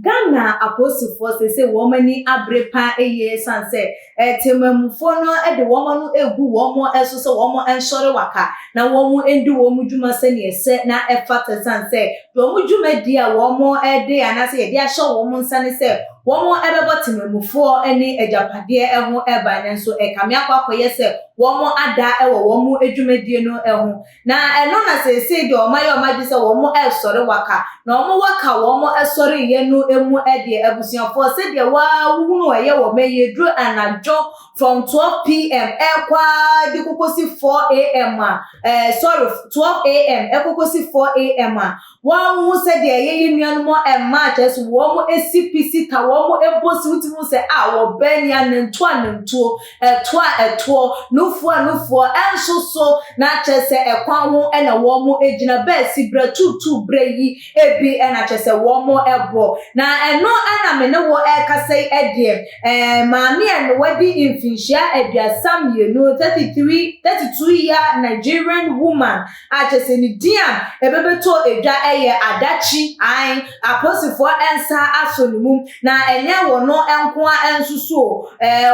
Ghana apostle say woman abrepa eye sanse temamufo no de woman no egu woman eso so woman ensore waka na woman endi woman dwuma se ne ese na efata sanse woman dwuma di a woman de anase ye de ahye woman sane se woman ebebo temamufo ene ejapade eho eba ne so ekame akwakoye se woman ada ewo woman edwumadie no eho na eno na se de omaye se woman esore waka na woman waka woman esore ye no emu ede abusuafo se de wa hunu eye wo meye dru anajo from 12 p.m. ekwa di kokosi 4 a.m. 12 a.m. ekokosi 4 a.m. wa hu se de ye nuanu mo matches wo mo SCPC ta wo mo ebosi utimu se wo benia nentu anentu eto nufu enso so na chese ekwa ho ena wo mo ejina besi bra tutu bra yi ebi ena chese wo mo ebo na eno ana me ne wo ekasai edie maami en wadi infinshia aduasam ye no 32 year Nigerian woman a chese ni dia ebebeto edwa eye adachi an aposifo ensa asonimum na enye wono enkoa ensuso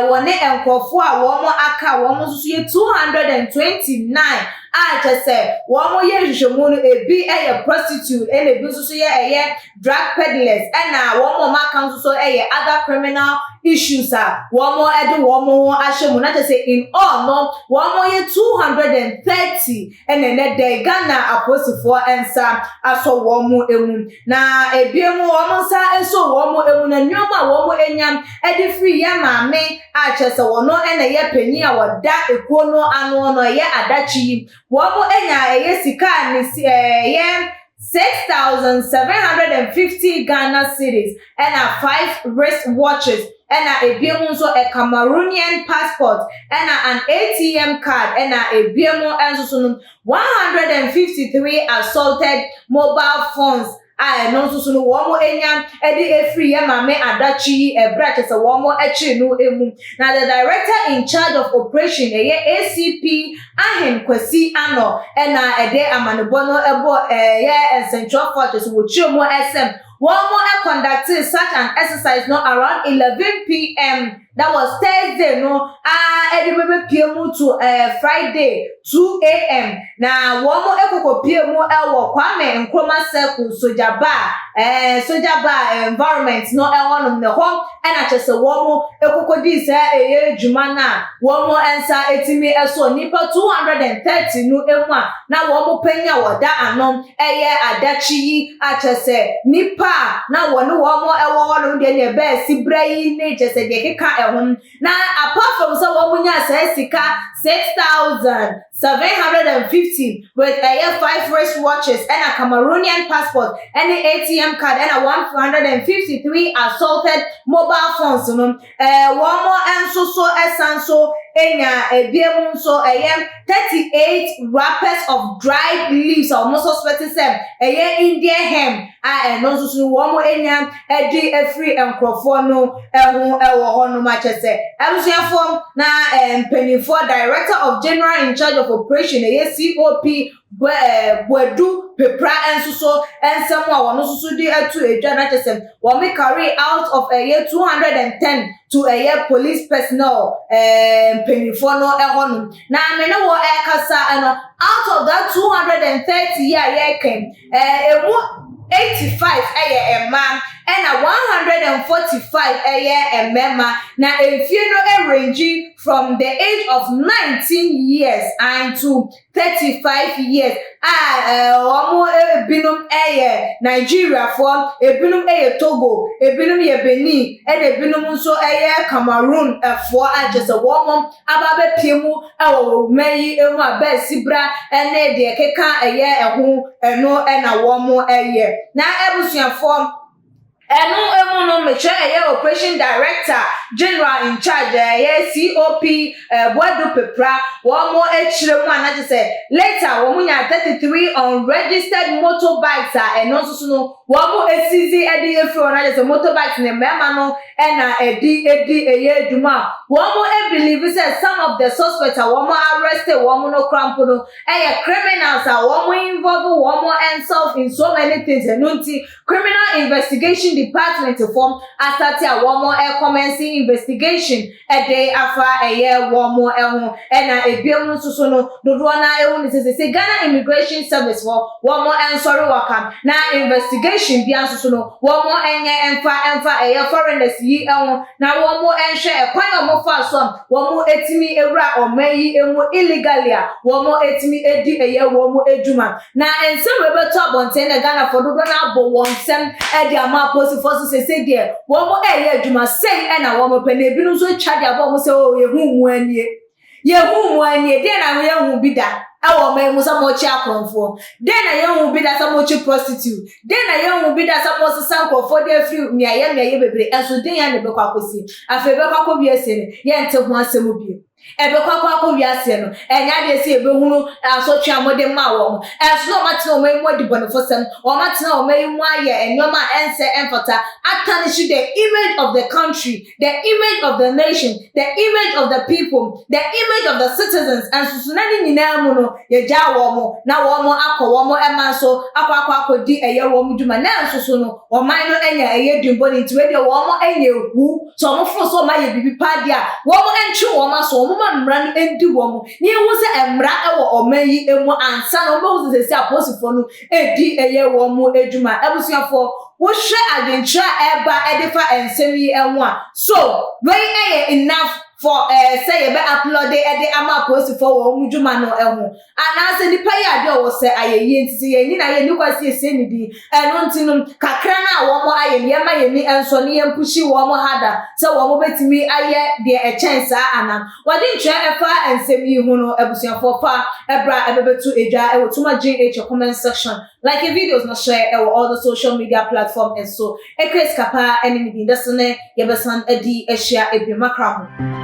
wone enkofo a wo mo aka wo mo susu ye 229 a chese wo mo ye hwehwemu no ebi eye prostitute ene ebi susu ye eye drug peddlers ena wo mo maka susu eye other criminal issues wo mo ede wo mo ahwemu na chese in all no wo mo ye 230 ene ne de Ghana aposifo ensa aso wo mo emu na ebiemu wo mo sa enso wo mo emu na nyoma wo mo enyam ede free ya maame a chese wono ene ye panyi a woda ekuo no ano no ye adachi wo mo enya eye sika ni ye 6,750 Ghana cedis and 5 wrist watches and a biemu so a Cameroonian passport and an ATM card and a biemu and so 153 assaulted mobile phones. I no so no wo mo enya e free ya mame adachi e brache se wo mo echi no emu na the director in charge of operation ACP Ahen Kwesi Ano na ede amanebo no ebo Central Fortress wo chiomo SM one more conducted such an exercise no around 11 p.m. That was Thursday no edibebe PM to Friday 2 a.m. na one more ekoko PM ewo Kwame Nkrumah Circle Sojaba environment no one no home and achese one more ekoko di se ejuma na one more ensa etimi eso nipa 230 no enwa na one more penya woda anom adachi achese nipa na one more ewo no de ne be sibrai ne chese de keka na apart from so womunya sika 6,750 with a 5 wrist watches and a Cameroonian passport and an ATM card and a 153 assaulted mobile phones one more and so esanso enya ebiemu so 38 wrappers of dried leaves almost suspected them Indian hemp no so one more enya edi free enkrofo no ewo hono ma chese abusuafo na penifo director of general in charge of operation COP Bwedu Pepra ensuso ensemu a wono susu di atu edwa na chese wo me carry out of a year 210 to a year police personnel penifo no ehonu na me no wo ekasa out of that 230 year came emu 85 man and a 145 emema na no range from the age of 19 years and to 35 years omo ebinum Nigeria for ebinum Togo ebinum Benin and ebinum so Cameroon for just a woman ababe piemu meyi emu abe sibra ene de keka ehu eno na womo na ebusuafo enu no meche operation director general in charge COP Bwedu Pepra one more echire mu anaje say later wo munya 33 unregistered motorbikes and also no one more esizi edi efri anaje say motorbikes ne mema no na edi eduma one more believe say some of the suspects are one more arrested one more no cramp no criminals are one more involved one more and solved in so many things and criminal investigation department form asate a womo commencing investigation ede afa eye womo eho na ebiom nso so no dodo na ehu ni se Ghana Immigration Service for womo ensori waka na investigation bia nso so no womo enye emfa eye foreigners yi eho na womo enhwe ekwan omo fa so womo etimi ewura omayi emu illegally a womo etimi edi eye womo edwuma na ensem webeto abonten na Ghana for dodo na abo wonsem edi ama post force se de womo eye edwuma sei na womo pe na ebi nso twa de abo mo se o yehu mu anie de na yehu bi da awo mai musa mo chi akronfo de na yehu bi da sa mo chi prostitute de na yehu bi da sa mo san kofo de free miaye bebre enso de ya ne be kwa kosi afa be kwa ko bi ese ne ye nte ho asemu bi ebe kwa wiase no enya de se ebe hunu asotwe amode ma wo mo enso no matena o mai mo di bonofosem o matena o mai mu aye enoma ense enfata atanish the image of the country, the image of the nation, the image of the people, the image of the citizens and susunani nyina mu no ye ja wo mo na wo mo akọ wo mo emanso akọ di eye wo mo dwuma na enso so no o man no enya eye dumbo ni twe de wo mo enya ehu so mo fo so ma ye bibi pa dia wo mo entwe wo ma so mo mmra no endi wo mo ni hu se emra ewo omayi emu ansa no bo se se aposifo no edi eye wo mo edwuma ebusuafo wo hwe adwentra eba edifa ensem yi enwo a so wey enough for say you be upload the ama post for wo mudwuma no eho ana se nipa ya de wo se ayeye ntisi ye ni na ye ni kwasi ese ni di eno ntinum kakra na wo mo aye ye ma ye ni enso ne yempushi wo mo hada se wo mo betimi aye de a chance ana wadi ntwa efa ensem yi hu no ebusuafo pa ebra ebebetu edwa e wo tuma gh comment section like a videos no share all the social media platform and so e Chris Kapa enemy di ndesone ye besan edi ehia ebimakra ho